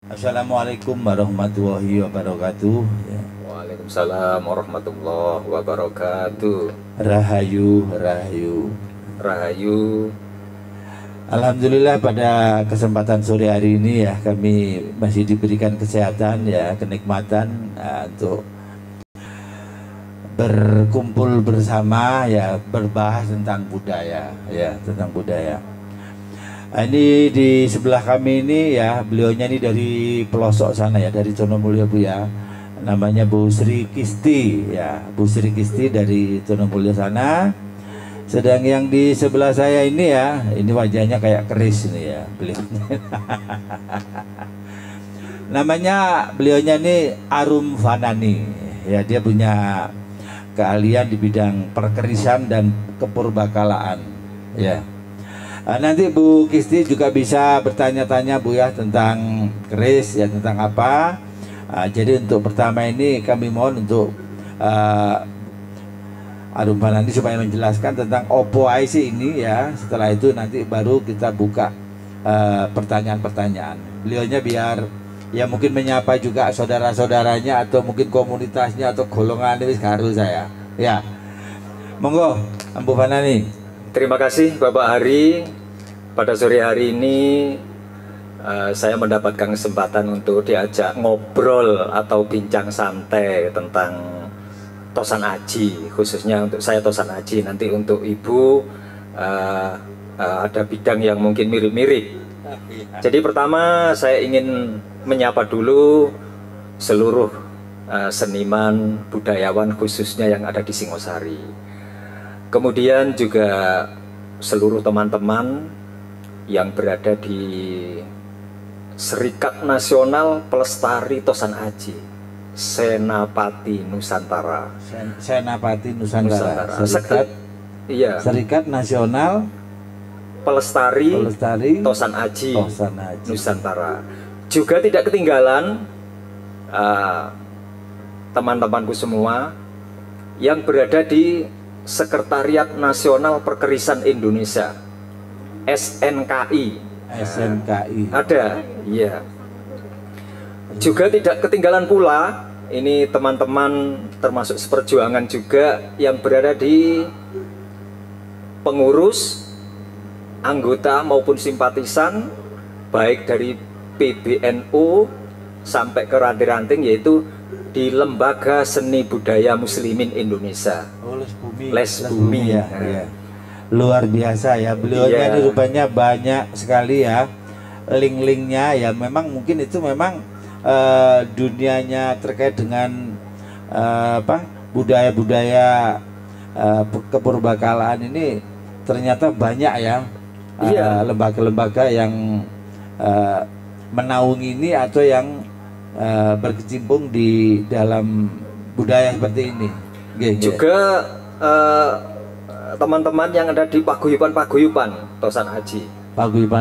Assalamualaikum warahmatullahi wabarakatuh. Ya. Waalaikumsalam warahmatullahi wabarakatuh. Rahayu, rahayu. Rahayu. Alhamdulillah pada kesempatan sore hari ini ya kami masih diberikan kesehatan ya, kenikmatan untuk berkumpul bersama ya, berbahas tentang budaya ya, tentang budaya. Ini di sebelah kami ini ya, beliaunya ini dari pelosok sana ya, dari Tonomulyo Bu ya. Namanya Bu Sri Kisti ya, Bu Sri Kisti dari Tonomulyo sana. Sedang yang di sebelah saya ini ya, ini wajahnya kayak keris ini ya, beliau. Namanya beliaunya ini Arum Fanani ya, dia punya keahlian di bidang perkerisan dan kepurbakalaan ya. Nanti Bu Kisti juga bisa bertanya-tanya Bu ya tentang keris ya, tentang apa. Jadi untuk pertama ini kami mohon untuk Arum Fanani supaya menjelaskan tentang Oppo IC ini ya. Setelah itu nanti baru kita buka pertanyaan-pertanyaan. Beliaunya biar ya mungkin menyapa juga saudara-saudaranya atau mungkin komunitasnya atau golongan ini baru saya. Ya, monggo Arum Fanani. Terima kasih Bapak Hari. Pada sore hari ini saya mendapatkan kesempatan untuk diajak ngobrol atau bincang santai tentang Tosan Aji. Khususnya untuk saya Tosan Aji. Nanti untuk Ibu ada bidang yang mungkin mirip-mirip. Jadi pertama saya ingin menyapa dulu seluruh seniman, budayawan khususnya yang ada di Singosari. Kemudian juga seluruh teman-teman yang berada di Serikat Nasional Pelestari Tosan Aji, Senapati Nusantara. Senapati Nusantara. Iya. Serikat Nasional Pelestari Tosan Aji, Nusantara. Juga tidak ketinggalan teman-temanku semua yang berada di Sekretariat Nasional Perkerisan Indonesia, SNKI. SNKI. Ada, iya. Juga tidak ketinggalan pula, ini teman-teman termasuk seperjuangan juga yang berada di pengurus, anggota maupun simpatisan, baik dari PBNU sampai ke ranting-ranting, yaitu di Lembaga Seni Budaya Muslimin Indonesia. Les Bumi ya, ya. Luar biasa ya, beliaunya ini rupanya banyak sekali ya link-linknya ya. Memang mungkin itu memang dunianya terkait dengan budaya-budaya kepurbakalaan ini ternyata banyak ya, lembaga-lembaga yang menaungi ini atau yang berkecimpung di dalam budaya seperti ini. Juga teman-teman yang ada di paguyuban-paguyuban Tosan Aji.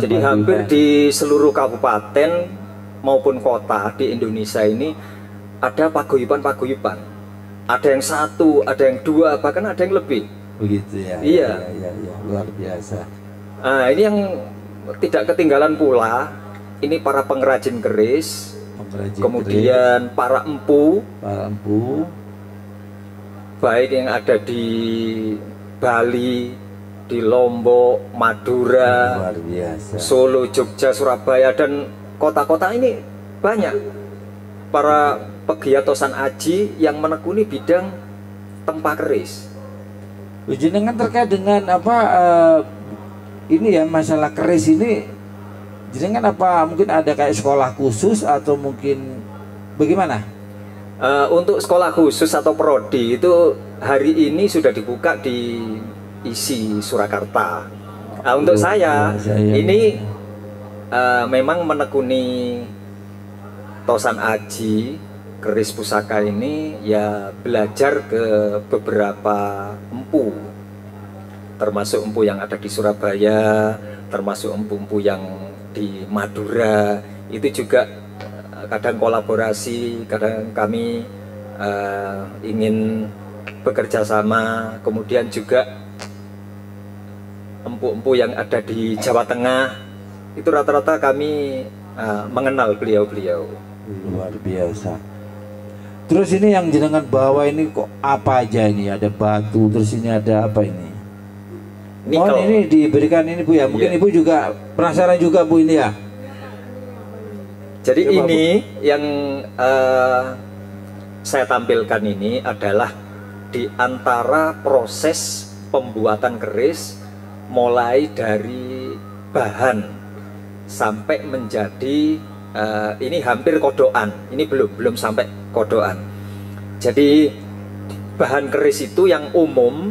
Jadi hampir di seluruh kabupaten maupun kota di Indonesia ini ada paguyuban-paguyuban. Ada yang satu, ada yang dua, bahkan ada yang lebih. Begitu ya. Iya. Ya, luar biasa. Ini yang tidak ketinggalan pula, ini para pengrajin keris. Kemudian para empu, baik yang ada di Bali, di Lombok, Madura, Solo, Jogja, Surabaya, dan kota-kota ini banyak para pegiat Tosan Aji yang menekuni bidang tempa keris. Jenengan terkait dengan apa ini ya, masalah keris ini, jenengan apa mungkin ada kayak sekolah khusus atau mungkin bagaimana? Untuk sekolah khusus atau prodi itu hari ini sudah dibuka di ISI Surakarta. Untuk saya ini memang menekuni Tosan Aji, keris pusaka ini ya belajar ke beberapa empu, termasuk empu yang ada di Surabaya, termasuk empu-empu yang di Madura. Itu juga kadang kolaborasi, kadang kami ingin bekerja sama. Kemudian juga empu-empu yang ada di Jawa Tengah itu rata-rata kami mengenal beliau-beliau. Luar biasa. Terus ini yang jenengan bawa ini kok apa aja ini? Ada batu, terus ini ada apa ini? Nikel. Oh ini diberikan ini Bu ya. Mungkin Ibu juga penasaran juga Bu ini ya. Jadi Coba, ini yang saya tampilkan ini adalah di antara proses pembuatan keris mulai dari bahan sampai menjadi ini hampir kodokan. Ini belum sampai kodokan. Jadi bahan keris itu yang umum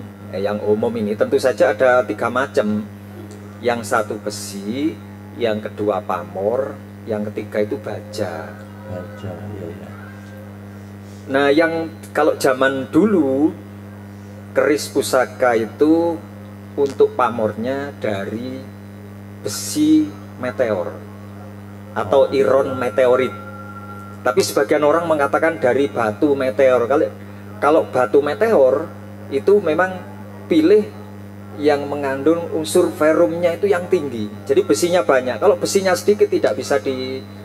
ini tentu saja ada 3 macam. Yang satu besi, yang kedua pamor, yang ketiga itu baja. Baja, ya. Nah, yang kalau zaman dulu keris pusaka itu untuk pamornya dari besi meteor atau iron meteorit. Tapi sebagian orang mengatakan dari batu meteor. Kalau batu meteor itu memang pilih yang mengandung unsur ferrumnya itu yang tinggi. Jadi besinya banyak. Kalau besinya sedikit tidak bisa dipakai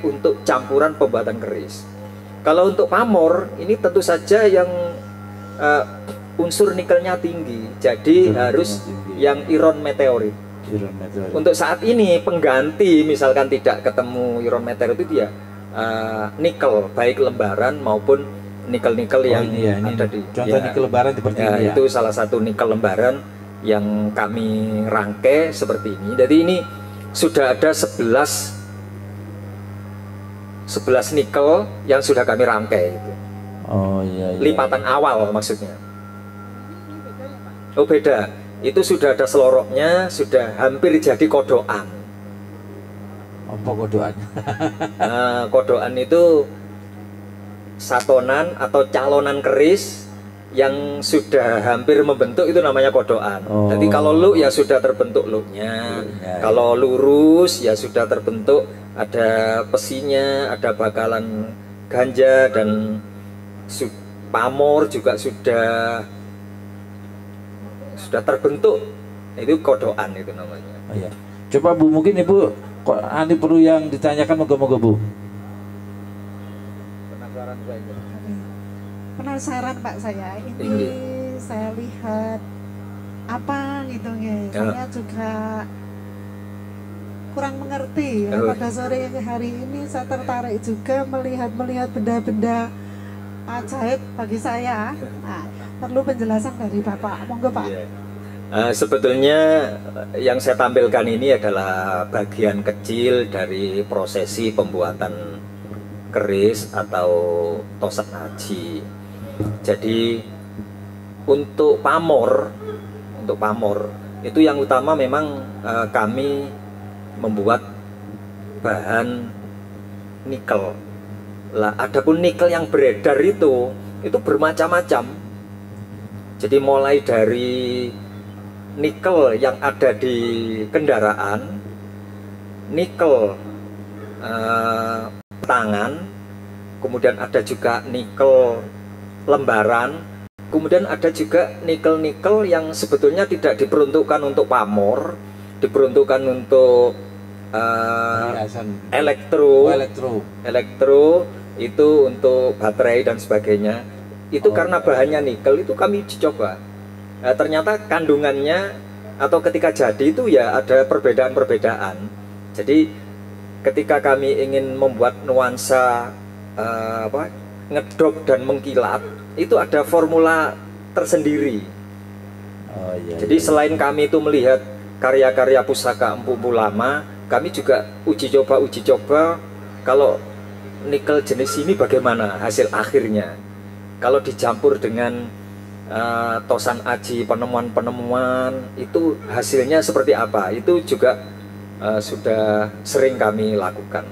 untuk campuran pembuatan keris. Kalau untuk pamor ini tentu saja yang unsur nikelnya tinggi. Jadi harus yang iron meteorit. Untuk saat ini pengganti misalkan tidak ketemu iron meteorit itu ya nikel, baik lembaran maupun nikel-nikel yang ini ada di contoh nikel lembaran seperti ini ya. Itu salah satu nikel lembaran yang kami rangkai seperti ini. Jadi ini sudah ada 11 nikel yang sudah kami rangkai itu. Oh iya. Lipatan awal maksudnya. Oh beda. Itu sudah ada seloroknya, sudah hampir jadi kodokan. Apa kodokan? Kodokan itu satonan atau calonan keris yang sudah hampir membentuk, itu namanya kodokan. Jadi kalau lu ya sudah terbentuk luknya, kalau lurus ya sudah terbentuk, ada pesinya, ada bakalan ganja, dan pamor juga sudah terbentuk. Itu kodokan itu namanya. Oh, iya. Coba Bu, mungkin Ibu kok ini perlu yang ditanyakan, moga-moga Bu. Penasaran Pak saya. Ini saya lihat apa gitu ya. Saya juga kurang mengerti. Pada sore hari ini saya tertarik juga melihat benda-benda ajaib bagi saya. Nah, perlu penjelasan dari Bapak. Monggo Pak. Sebetulnya yang saya tampilkan ini adalah bagian kecil dari prosesi pembuatan keris atau tosak haji. Jadi untuk pamor itu yang utama memang kami membuat bahan nikel. Lah, adapun nikel yang beredar itu bermacam-macam. Jadi mulai dari nikel yang ada di kendaraan, nikel tangan, kemudian ada juga nikel lembaran, kemudian ada juga nikel-nikel yang sebetulnya tidak diperuntukkan untuk pamor, diperuntukkan untuk elektro itu untuk baterai dan sebagainya. Itu karena bahannya nikel, itu kami coba. Ternyata kandungannya atau ketika jadi itu ya ada perbedaan-perbedaan. Jadi ketika kami ingin membuat nuansa ngedrop dan mengkilat, itu ada formula tersendiri. Jadi selain kami itu melihat karya-karya pusaka empu-empu lama, kami juga uji coba kalau nikel jenis ini bagaimana hasil akhirnya. Kalau dicampur dengan tosan aji, penemuan-penemuan, itu hasilnya seperti apa, itu juga sudah sering kami lakukan.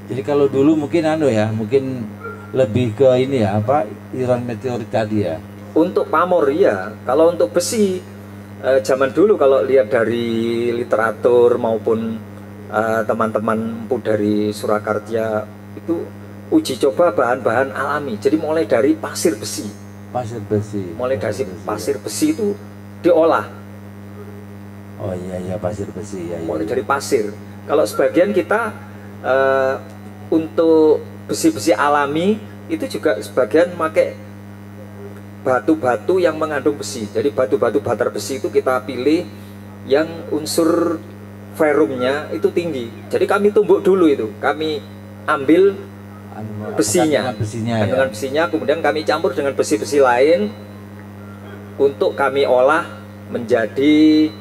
Jadi kalau dulu mungkin mungkin lebih ke ini ya, iron meteorit tadi ya. Untuk pamor ya. Kalau untuk besi zaman dulu kalau lihat dari literatur maupun teman-teman empu dari Surakarta itu uji coba bahan-bahan alami. Jadi mulai dari pasir besi. Mulai dari pasir besi itu diolah. Oh iya iya, pasir besi ya. Mulai dari pasir. Kalau sebagian kita untuk besi-besi alami itu juga sebagian pakai batu-batu yang mengandung besi. Jadi batu-batu batar besi itu kita pilih yang unsur ferrumnya itu tinggi. Jadi kami tumbuk dulu itu, kami ambil besinya, kandungan besinya, kemudian kami campur dengan besi-besi lain untuk kami olah menjadi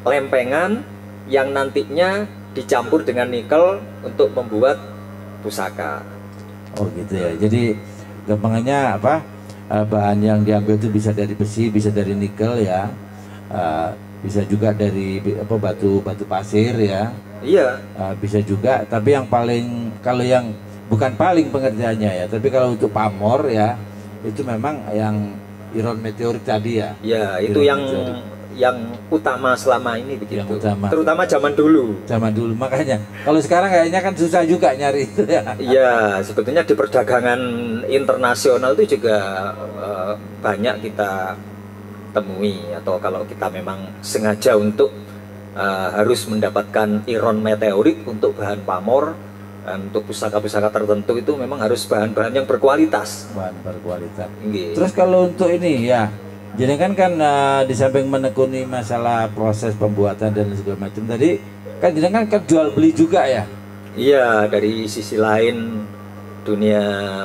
lempengan yang nantinya dicampur dengan nikel untuk membuat pusaka. Oh gitu ya. Jadi gampangannya apa? Bahan yang diambil itu bisa dari besi, bisa dari nikel ya, bisa juga dari apa, batu pasir ya. Iya. Bisa juga. Tapi yang paling, kalau yang bukan paling pengertiannya ya, tapi kalau untuk pamor ya, itu memang yang iron meteorit tadi ya. Ya, itu yang utama selama ini begitu. Yang utama. Terutama zaman dulu. Zaman dulu, makanya. Kalau sekarang kayaknya kan susah juga nyari itu ya. Iya, sebetulnya di perdagangan internasional itu juga banyak kita temui, atau kalau kita memang sengaja untuk harus mendapatkan iron meteorit untuk bahan pamor, untuk pusaka-pusaka tertentu itu memang harus bahan-bahan yang berkualitas. Bahan berkualitas. Nggih. Terus kalau untuk ini ya, jadi kan di samping menekuni masalah proses pembuatan dan segala macam tadi, kan jenengan kan jual beli juga ya? Iya, dari sisi lain dunia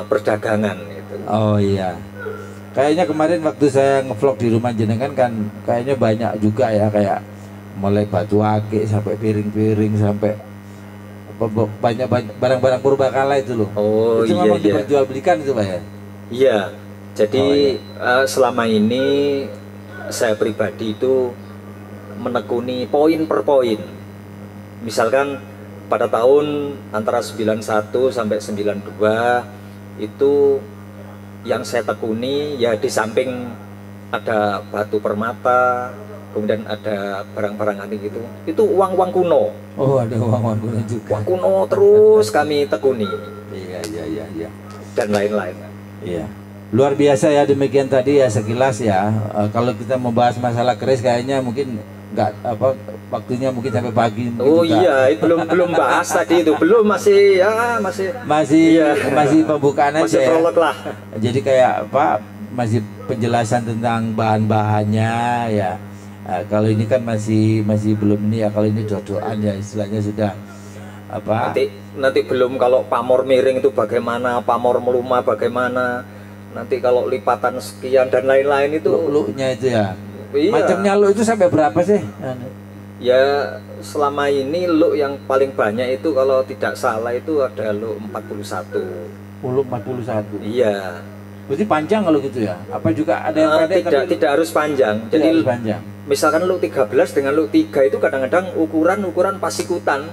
perdagangan itu. Oh iya. Kayaknya kemarin waktu saya ngevlog di rumah jenengan kan kayaknya banyak juga ya, kayak mulai batu akik sampai piring-piring sampai banyak barang-barang purbakala itu loh. Oh itu iya, memang iya. diperjualbelikan itu Pak ya? Iya. Jadi Oh, iya. selama ini saya pribadi itu menekuni poin per poin. Misalkan pada tahun antara 91 sampai 92 itu yang saya tekuni ya, di samping ada batu permata, kemudian ada barang-barang antik itu uang-uang kuno. Oh ada uang kuno juga. Uang kuno terus kami tekuni. Iya iya iya iya. Dan lain-lain. Iya. Luar biasa ya, demikian tadi ya sekilas ya. Kalau kita membahas masalah keris kayaknya mungkin nggak apa, waktunya mungkin sampai pagi. Oh juga. iya, belum bahas tadi itu, belum, masih iya. masih pembukaan aja masih ya. prolog lah. Jadi kayak apa, masih penjelasan tentang bahan-bahannya ya. Kalau ini kan masih belum ini ya, kalau ini dodoan ya istilahnya sudah apa. Nanti belum, kalau pamor miring itu bagaimana, pamor melumah bagaimana, nanti kalau lipatan sekian dan lain-lain itu. Luk-luknya itu ya. Iya. Macamnya luk itu sampai berapa sih? Ya selama ini luk yang paling banyak itu kalau tidak salah itu ada luk 41. Luk 41. Iya. Berarti panjang kalau gitu ya? Apa juga ada yang pendek? Tidak harus panjang. Jadi harus panjang. Misalkan luk 13 dengan luk 3 itu kadang-kadang ukuran pasikutan.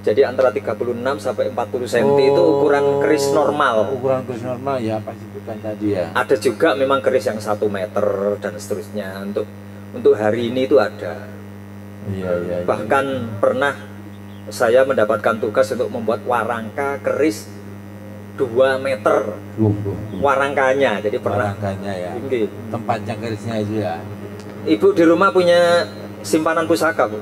Jadi antara 36 sampai 40 cm itu ukuran keris normal. Ukuran keris normal ya, pasikutan tadi ya. Ada juga memang keris yang 1 meter dan seterusnya. Untuk hari ini itu ada. Iya, iya, iya. Bahkan pernah saya mendapatkan tugas untuk membuat warangka keris 2 meter. Warangkanya, jadi pernah. Warangkanya ya. Ini. Tempatnya kerisnya itu ya. Ibu di rumah punya simpanan pusaka, Bu.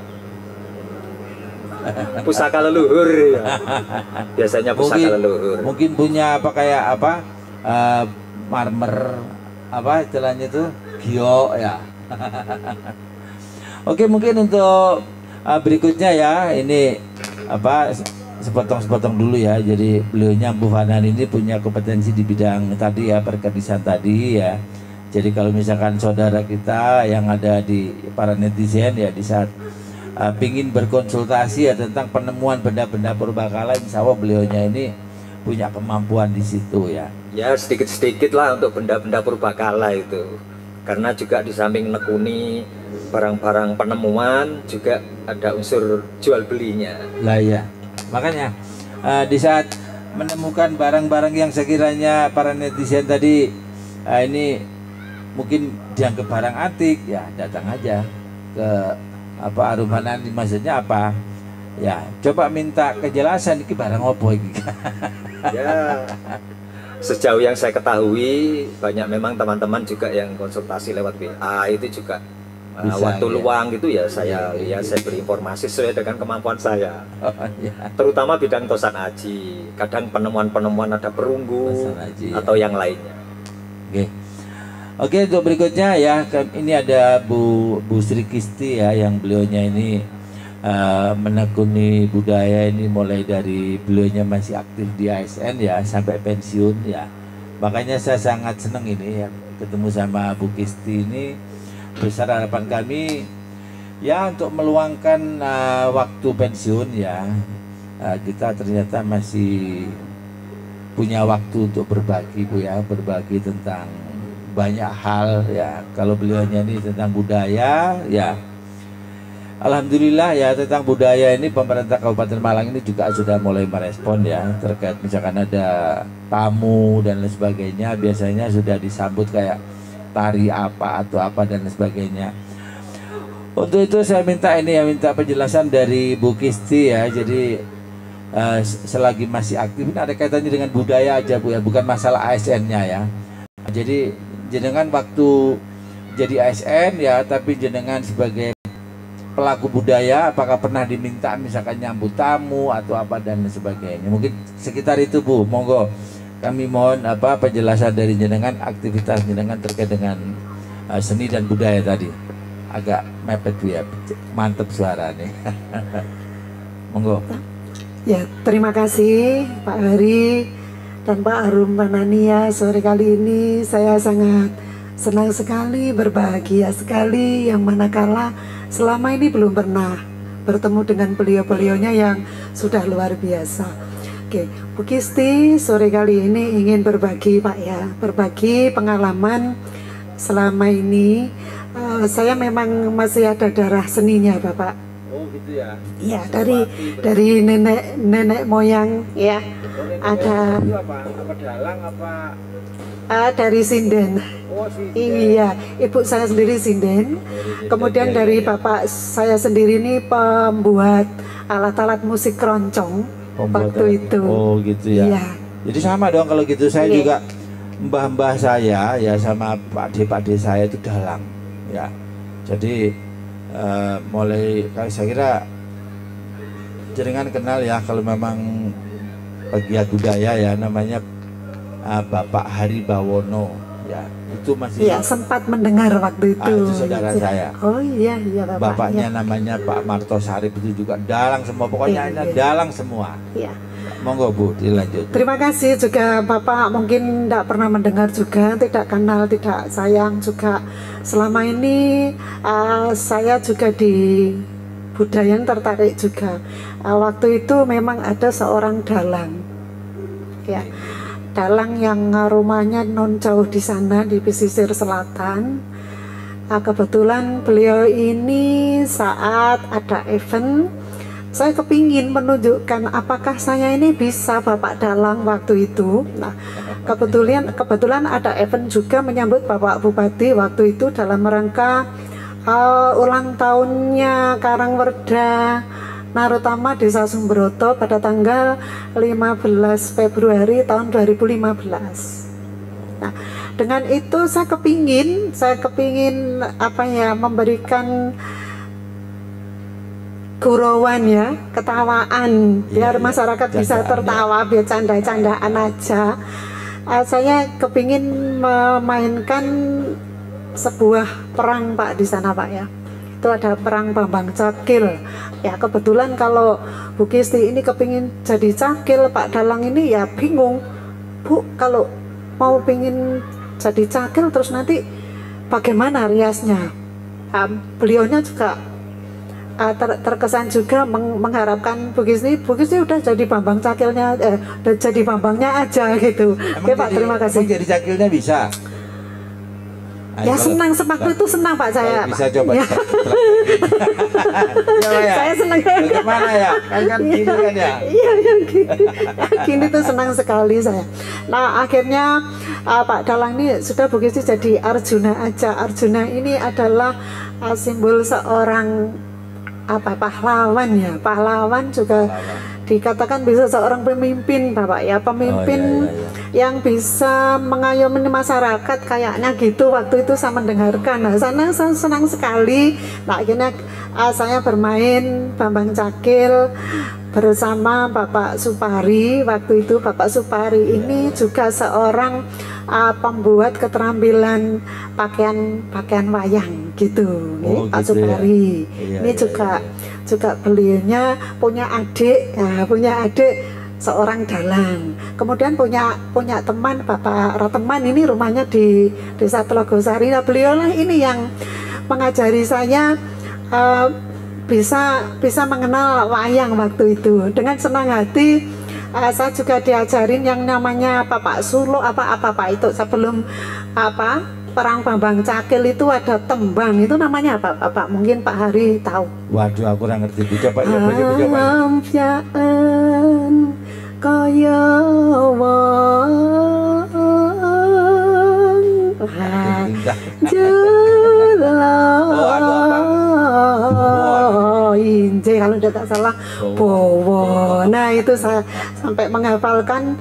Pusaka leluhur ya. Biasanya pusaka leluhur. Mungkin punya apa, kayak apa, marmer apa istilahnya itu, giok ya. Oke, mungkin untuk berikutnya ya, ini apa, sepotong-sepotong dulu ya. Jadi beliaunya Bu Fanan ini punya kompetensi di bidang tadi ya, perkedisan tadi ya. Jadi kalau misalkan saudara kita yang ada di para netizen ya, di saat pingin berkonsultasi ya tentang penemuan benda-benda purbakala, insya Allah beliaunya ini punya kemampuan di situ ya. Ya sedikit-sedikit lah untuk benda-benda purbakala itu. Karena juga di samping nekuni barang-barang penemuan juga ada unsur jual belinya. Lah ya, makanya di saat menemukan barang-barang yang sekiranya para netizen tadi ini mungkin dianggap barang antik ya, datang aja ke apa Arumanan, maksudnya apa ya, coba minta kejelasan ini barang apa ini. Ya, sejauh yang saya ketahui banyak memang teman-teman juga yang konsultasi lewat WA itu juga Bisa, waktu ya. luang gitu ya saya Iya, lihat, saya beri informasi sesuai dengan kemampuan saya. Oh, ya. Terutama bidang tosan aji, kadang penemuan-penemuan ada perunggu Tosan aji, atau ya. yang lainnya. Oke. Oke, untuk berikutnya ya, ini ada Bu Sri Kisti ya, yang beliaunya ini menekuni budaya ini mulai dari beliaunya masih aktif di ASN ya sampai pensiun ya. Makanya saya sangat senang ini ya ketemu sama Bu Kisti ini. Besar harapan kami ya untuk meluangkan waktu pensiun ya, kita ternyata masih punya waktu untuk berbagi Bu ya, berbagi tentang banyak hal ya. Kalau beliaunya ini tentang budaya ya, alhamdulillah ya, tentang budaya ini pemerintah Kabupaten Malang ini juga sudah mulai merespon ya, terkait misalkan ada tamu dan lain sebagainya, biasanya sudah disambut kayak tari apa atau apa dan lain sebagainya. Untuk itu saya minta ini ya, minta penjelasan dari Bu Kisti ya. Jadi selagi masih aktif ini ada kaitannya dengan budaya aja Bu ya, bukan masalah ASN-nya ya. Jadi jenengan waktu jadi ASN ya, tapi jenengan sebagai pelaku budaya apakah pernah diminta misalkan nyambut tamu atau apa dan lain sebagainya. Mungkin sekitar itu Bu, monggo kami mohon penjelasan dari jenengan, aktivitas jenengan terkait dengan seni dan budaya tadi. Agak mepet Bu ya, mantep suara nih. Monggo. Ya, terima kasih Pak Hari dan Pak Arum Panania. Sore kali ini saya sangat senang sekali, berbahagia sekali, yang manakala selama ini belum pernah bertemu dengan beliau-beliaunya yang sudah luar biasa. Oke, Bu Kisti sore kali ini ingin berbagi Pak ya, berbagi pengalaman selama ini. Saya memang masih ada darah seninya Bapak. Oh gitu ya. Ya, dari nenek moyang ya. Ada apa dalang apa dari sinden. Iya, ibu saya sendiri sinden. Kemudian dari bapak saya sendiri ini pembuat alat-alat musik keroncong waktu itu. Oh gitu ya. Iya. Jadi sama dong kalau gitu, saya Iya. juga mbah-mbah saya ya sama pakde saya itu dalang ya. Jadi mulai saya kira jenengan kenal ya, kalau memang pegiat budaya ya, namanya Bapak Hari Bawono ya, itu masih Iya, sempat mendengar waktu itu. itu saudara saya. Oh iya bapaknya. Bapaknya namanya Pak Marto Sarip, itu juga dalang semua, pokoknya Iya. dalang semua. Iya. Monggo Bu, dilanjut. Terima kasih juga Bapak, mungkin tidak pernah mendengar juga, tidak kenal, tidak sayang juga. Selama ini saya juga di budaya tertarik juga. Waktu itu memang ada seorang dalang, ya, dalang yang rumahnya non jauh di sana di pesisir selatan. Kebetulan beliau ini saat ada event, saya kepingin menunjukkan apakah saya ini bisa Bapak dalang waktu itu. Nah, kebetulan ada event juga menyambut Bapak Bupati waktu itu dalam rangka ulang tahunnya Karangwerda Narutama Desa Sumberoto pada tanggal 15 Februari tahun 2015. Nah, dengan itu saya kepingin memberikan gurauan ya, ketawaan, biar masyarakat bisa tertawa, biar canda-candaan aja. Saya kepingin memainkan sebuah perang Pak di sana Pak ya. Itu ada perang Bambang Cakil. Ya kebetulan kalau Bu Kisti ini kepingin jadi cakil, Pak Dalang ini ya bingung. Bu, kalau mau pingin jadi cakil terus nanti bagaimana riasnya? Beliaunya juga terkesan juga mengharapkan Bu Kisti udah jadi Bambang Cakilnya, udah jadi Bambangnya aja gitu. Oke Pak, terima kasih. Jadi cakilnya bisa. Ya senang, waktu itu senang Pak saya. Bisa coba. Ya. Ya, saya senang. Bagaimana ya? Kan gini kan ya. Iya gini tuh senang sekali saya. Nah akhirnya Pak Dalang ini sudah Bu Kisti jadi Arjuna aja. Arjuna ini adalah simbol seorang pahlawan ya. Pahlawan juga dikatakan bisa seorang pemimpin Bapak ya, pemimpin yang bisa mengayomi masyarakat kayaknya gitu. Waktu itu saya mendengarkan, nah saya senang sekali. Nah akhirnya saya bermain Bambang Cakil bersama Bapak Supari. Waktu itu Bapak Supari ini juga seorang pembuat keterampilan pakaian wayang gitu, Pak gitu Supari. Ya. Ini juga beliaunya punya adik seorang dalang. Kemudian punya teman Bapak Rateman, ini rumahnya di Desa Telogosari. Nah, beliaulah ini yang mengajari saya bisa mengenal wayang waktu itu. Dengan senang hati saya juga diajarin yang namanya Pak Sulo apa itu sebelum perang Bambang Cakil itu ada tembang, itu namanya apa Pak? Mungkin Pak Hari tahu. Waduh, aku kurang ngerti. Coba ya. Ampyaan kaya wong Inje kalau tidak salah Bowo. Nah itu saya sampai menghafalkan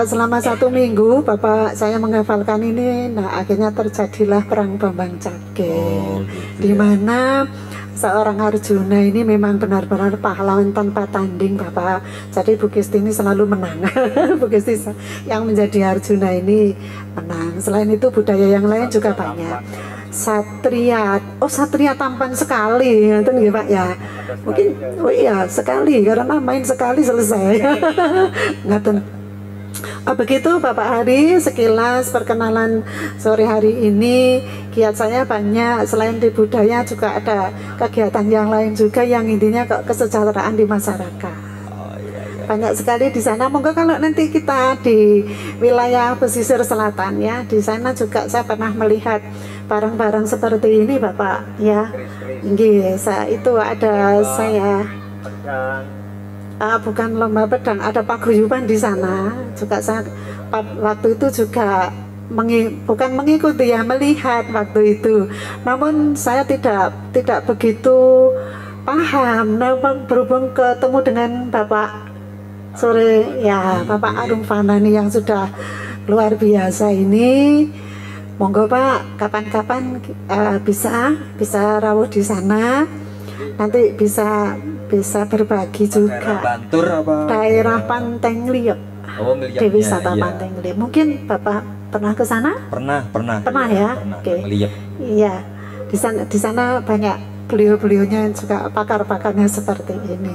selama 1 minggu Bapak saya menghafalkan ini. Nah akhirnya terjadilah perang Bambang Cakil, di mana seorang Arjuna ini memang benar-benar pahlawan tanpa tanding Bapak. Jadi Bu Kisti ini selalu menang. Bu Kisti yang menjadi Arjuna ini menang. Selain itu budaya yang lain juga banyak. Satria tampan sekali, itu nih Pak ya. Mungkin sekali karena main sekali selesai. Ngaten. Begitu Bapak Hari, sekilas perkenalan sore hari ini. Giat saya banyak, selain di budaya juga ada kegiatan yang lain juga yang intinya kesejahteraan di masyarakat. Banyak sekali di sana. Monggo kalau nanti kita di wilayah pesisir selatan ya, di sana juga saya pernah melihat barang-barang seperti ini Bapak ya. Itu ada saya bukan lomba pedang, ada paguyuban di sana. Juga saya waktu itu juga bukan mengikuti ya, melihat waktu itu. Namun saya tidak begitu paham. Nah, berhubung ketemu dengan Bapak sore ya, Bapak Arum Fanani yang sudah luar biasa ini. Monggo Pak, kapan-kapan bisa rawuh di sana. Nanti bisa berbagi juga. Bantur apa? Daerah Panteng Liok. Di wisata iya. Panteng Liok. Mungkin Bapak pernah ke sana? Pernah Ya. Oke. Iya. Di sana banyak beliau-beliaunya juga pakar-pakarnya seperti ini.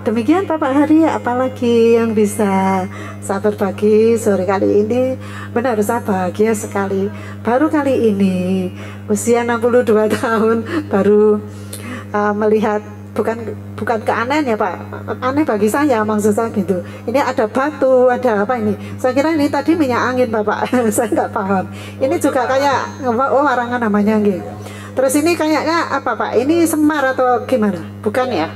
Demikian Bapak Hari, apalagi yang bisa saya berbagi sore kali ini. Benar saya bahagia sekali. Baru kali ini usia 62 tahun baru melihat bukan keanehan ya Pak. Aneh bagi saya maksud saya gitu. Ini ada batu, ada apa ini? Saya kira ini tadi minyak angin Bapak. Saya nggak paham. Ini juga kayak warangan namanya gitu. Terus ini kayaknya apa Pak? Ini semar atau gimana? Bukan ya?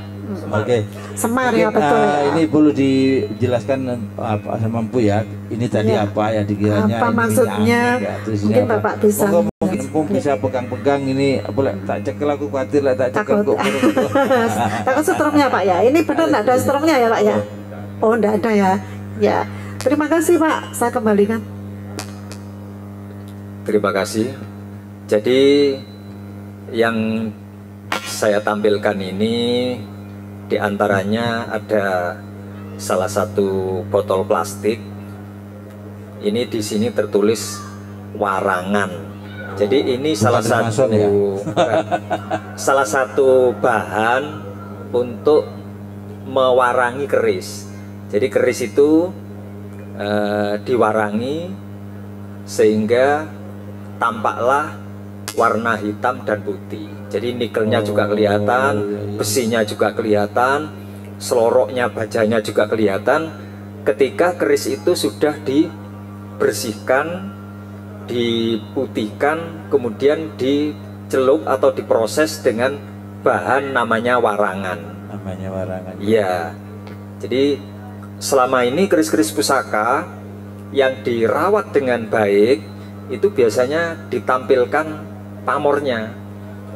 Oke. Semar ya betul. Ini perlu dijelaskan apa mampu ya. Ini tadi apa ya dikiranya? Apa maksudnya? Mungkin Bapak bisa. Mungkin bisa pegang-pegang ini. Boleh tak cek aku khawatir lah tak cek kok. Takut strumnya Pak ya. Ini benar nggak ada strumnya ya Pak ya? Oh nggak ada ya. Ya. Terima kasih Pak. Saya kembalikan. Terima kasih. Jadi yang saya tampilkan ini diantaranya ada salah satu botol plastik. Ini di sini tertulis warangan. Jadi ini salah satu bahan untuk mewarangi keris. Jadi keris itu diwarangi sehingga tampaklah warna hitam dan putih. Jadi nikelnya juga kelihatan, besinya juga kelihatan, seloroknya, bajanya juga kelihatan. Ketika keris itu sudah dibersihkan, diputihkan, kemudian dicelup atau diproses dengan bahan namanya warangan. Iya. Jadi selama ini keris-keris pusaka yang dirawat dengan baik itu biasanya ditampilkan pamornya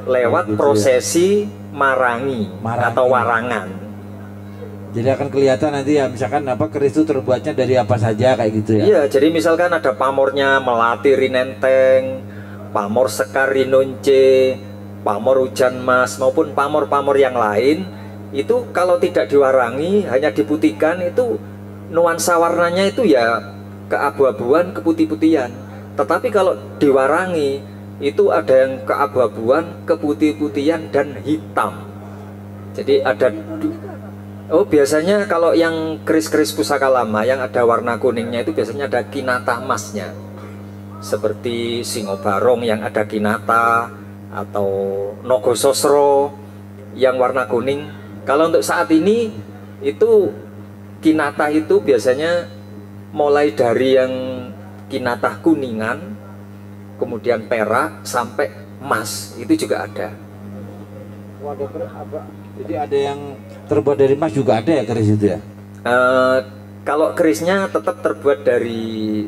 lewat prosesi marangi atau warangan. Jadi akan kelihatan nanti ya, misalkan apa keris itu terbuatnya dari apa saja kayak gitu ya. Iya, jadi misalkan ada pamornya Melati Rinenteng, pamor Sekar Rinonce, pamor Hujan Mas maupun pamor-pamor yang lain, itu kalau tidak diwarangi hanya diputihkan, itu nuansa warnanya itu ya keabu-abuan, keputih-putihan. Tetapi kalau diwarangi itu ada yang keabu-abuan, keputih-putihan dan hitam. Jadi ada biasanya kalau yang keris-keris pusaka lama yang ada warna kuningnya itu biasanya ada kinata emasnya. Seperti Singo Barong yang ada kinata, atau Nogososro yang warna kuning. Kalau untuk saat ini itu kinata itu biasanya mulai dari yang kinata kuningan, kemudian perak sampai emas, itu juga ada. Waduh, jadi ada yang terbuat dari emas juga ada ya keris itu ya? Kalau kerisnya tetap terbuat dari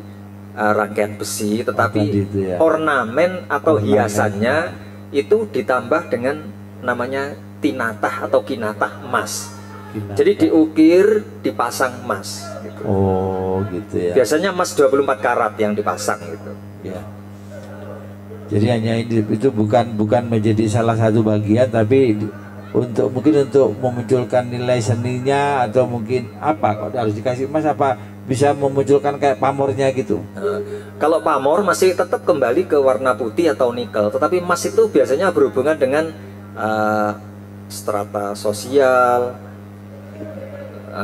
rangkaian besi, tetapi itu ya. ornamen atau hiasannya itu ditambah dengan namanya tinatah atau kinatah emas. Jadi diukir, dipasang emas gitu. Oh gitu ya. Biasanya emas 24 karat yang dipasang gitu. Ya. Jadi hanya itu bukan menjadi salah satu bagian, tapi untuk mungkin untuk memunculkan nilai seninya, atau mungkin apa kok harus dikasih emas, apa bisa memunculkan kayak pamornya gitu. Kalau pamor masih tetap kembali ke warna putih atau nikel, tetapi emas itu biasanya berhubungan dengan strata sosial,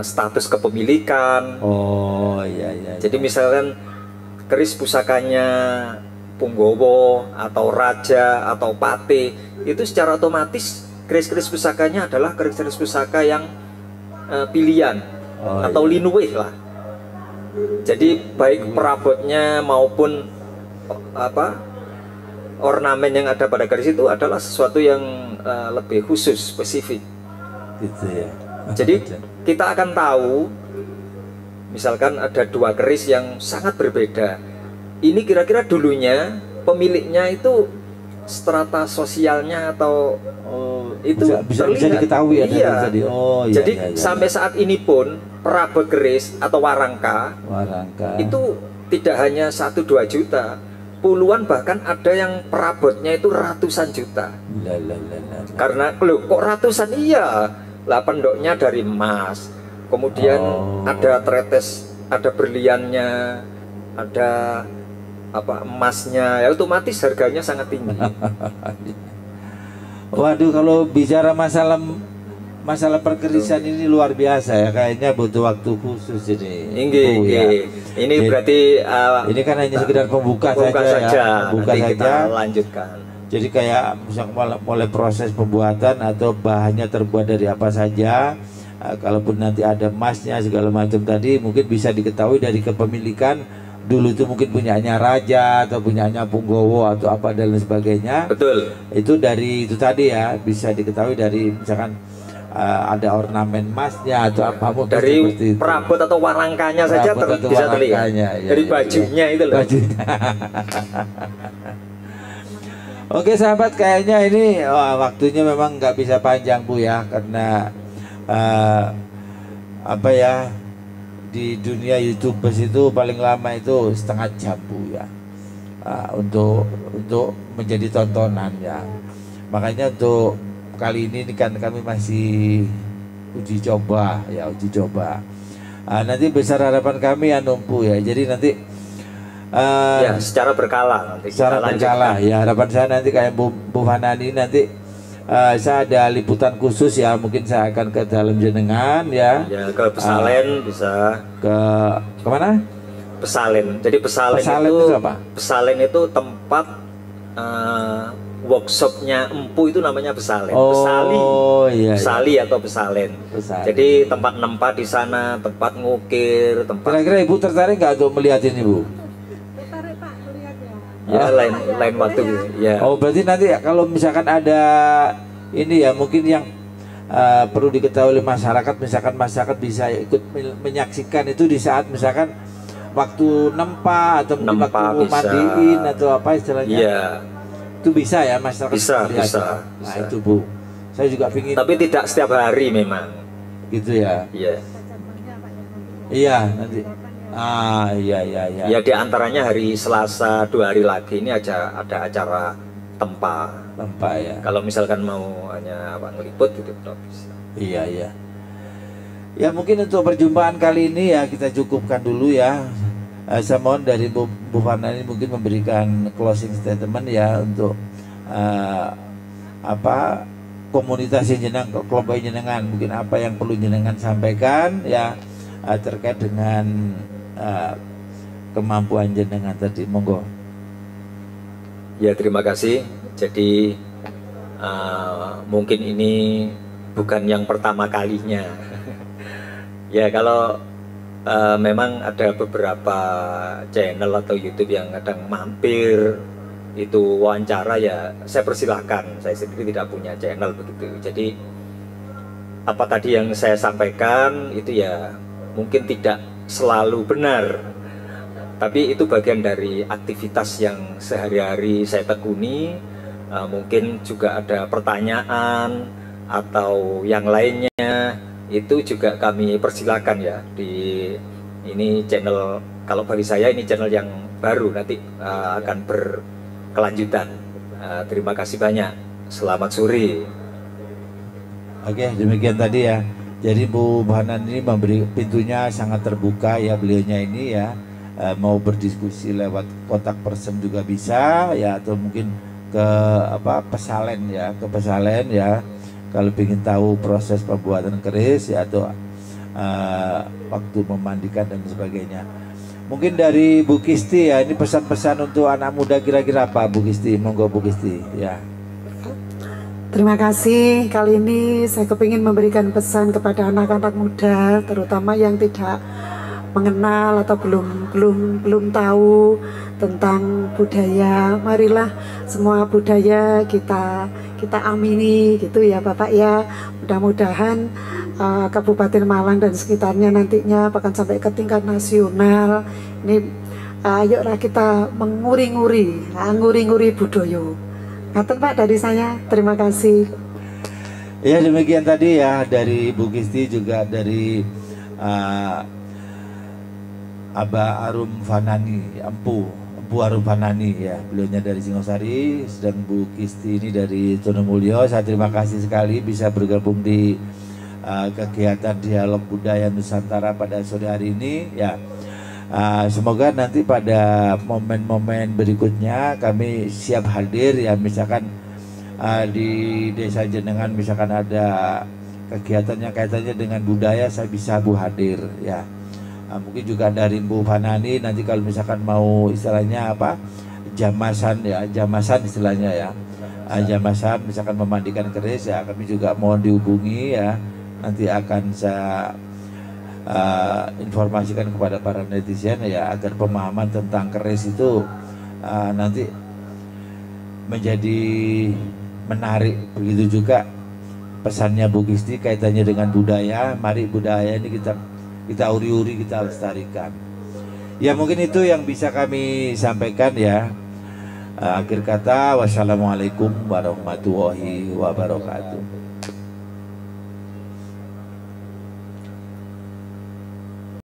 status kepemilikan. Oh iya iya. Jadi misalkan keris pusakanya Punggowo atau Raja atau Pate, itu secara otomatis keris-keris pusakanya adalah keris-keris pusaka yang pilihan atau linuweh lah. Jadi baik perabotnya maupun ornamen yang ada pada keris itu adalah sesuatu yang lebih khusus, spesifik. Gitu ya. Jadi kita akan tahu, misalkan ada dua keris yang sangat berbeda. Ini kira-kira dulunya pemiliknya itu strata sosialnya atau itu bisa diketahui ya. Iya. Jadi iya. sampai saat ini pun perabot keris atau warangka itu tidak hanya 1-2 juta, puluhan, bahkan ada yang perabotnya itu ratusan juta. Karena loh, kok ratusan? Iya lah, pendoknya dari emas, kemudian ada tretes, ada berliannya, ada emasnya, ya otomatis harganya sangat tinggi. Waduh, kalau bicara masalah perkerisan ini luar biasa ya, kayaknya butuh waktu khusus ini. Ini berarti ini kan hanya sekedar pembuka saja. Nanti kita lanjutkan. Jadi kayak misalnya mulai proses pembuatan atau bahannya terbuat dari apa saja. Kalaupun nanti ada emasnya segala macam tadi, mungkin bisa diketahui dari kepemilikan. Dulu itu mungkin punyanya Raja atau punyanya Punggowo atau apa dan lain sebagainya. Betul. Itu dari itu tadi ya, bisa diketahui dari misalkan ada ornamen emasnya atau apa dari perabot atau warangkanya saja bisa terlihat. Ya, dari bajunya itu loh. Bajunya. Oke sahabat, kayaknya ini waktunya memang nggak bisa panjang Bu ya, karena di dunia YouTubers itu paling lama itu setengah jam Bu ya, untuk menjadi tontonan ya. Makanya untuk kali ini kan kami masih uji coba. Nanti besar harapan kami ya Bu ya. Jadi nanti ya secara berkala nanti secara berkala ya, harapan saya nanti kayak Bu Fanani nanti saya ada liputan khusus ya, mungkin saya akan ke dalam jenengan ya. Ya, ke Pesalen bisa. Ke mana? Pesalen. Jadi Pesalen itu apa? Pesalen itu tempat workshopnya Empu, itu namanya Pesalen. Pesali atau Pesalen. Jadi tempat nempat di sana, tempat ngukir, tempat. Kira-kira Ibu tertarik nggak untuk melihat ini Bu? Tertarik Pak, melihat ya. Ya, lain waktu ya. Oh, berarti nanti kalau misalkan ada ini ya, mungkin yang perlu diketahui oleh masyarakat, misalkan masyarakat bisa ikut menyaksikan itu di saat misalkan waktu nempa atau mungkin waktu mandiin atau apa istilahnya. Iya. Itu bisa ya masyarakat. Bisa. Nah, itu Bu. Saya juga pingin. Tapi tidak setiap hari memang. gitu ya. Iya. Iya nanti. Iya. Ya di antaranya hari Selasa 2 hari lagi ini ada acara tempa. Tempa ya. Kalau misalkan mau hanya apa ngeliput gitu nggak bisa. Iya. Ya mungkin untuk perjumpaan kali ini ya kita cukupkan dulu ya. Saya mohon dari Bu Fana ini mungkin memberikan closing statement ya untuk komunitas jenengan, kelompok jenengan, mungkin apa yang perlu jenengan sampaikan ya terkait dengan kemampuan jenengan tadi, monggo. Ya terima kasih. Jadi mungkin ini bukan yang pertama kalinya. Ya kalau memang ada beberapa channel atau YouTube yang kadang mampir itu wawancara, ya saya persilahkan. Saya sendiri tidak punya channel begitu. Jadi apa tadi yang saya sampaikan itu ya mungkin tidak selalu benar, tapi itu bagian dari aktivitas yang sehari-hari saya tekuni. Mungkin juga ada pertanyaan atau yang lainnya, itu juga kami persilakan ya di ini channel. Kalau bagi saya ini channel yang baru, nanti akan berkelanjutan. Terima kasih banyak. Selamat sore. Oke, demikian tadi ya. Jadi Bu Hanan ini memberi pintunya sangat terbuka ya, beliaunya ini ya. Mau berdiskusi lewat kontak person juga bisa ya, atau mungkin ke pesalen ya, ke pesalen ya. Kalau ingin tahu proses pembuatan keris ya, atau waktu memandikan dan sebagainya. Mungkin dari Bu Kisti ya, ini pesan-pesan untuk anak muda kira-kira apa Bu Kisti? Monggo Bu Kisti ya. Terima kasih. Kali ini saya kepingin memberikan pesan kepada anak-anak muda, terutama yang tidak mengenal atau belum tahu tentang budaya. Marilah semua budaya kita amini gitu ya Bapak ya. Mudah-mudahan Kabupaten Malang dan sekitarnya nantinya bahkan sampai ke tingkat nasional. Ini ayolah kita nguri-nguri budaya. Ngaten Pak dari saya. Terima kasih. Ya demikian tadi ya dari Bu Kisti, juga dari Aba Arum Fanani, Empu Arum Fanani ya, beliaunya dari Singosari, sedang Bu Kisti ini dari Tonomulyo. Saya terima kasih sekali bisa bergabung di kegiatan dialog budaya Nusantara pada sore hari ini ya. Semoga nanti pada momen-momen berikutnya kami siap hadir ya, misalkan di desa jenengan misalkan ada kegiatannya kaitannya dengan budaya, saya bisa hadir ya. Mungkin juga dari Bu Fanani nanti kalau misalkan mau istilahnya jamasan ya, jamasan istilahnya ya, jamasan misalkan memandikan keris ya, kami juga mohon dihubungi ya. Nanti akan saya informasikan kepada para netizen ya, agar pemahaman tentang keris itu nanti menjadi menarik. Begitu juga pesannya Bu Kisti kaitannya dengan budaya. Mari budaya ini kita uri-uri, kita lestarikan. Ya mungkin itu yang bisa kami sampaikan ya. Akhir kata, wassalamualaikum warahmatullahi wabarakatuh.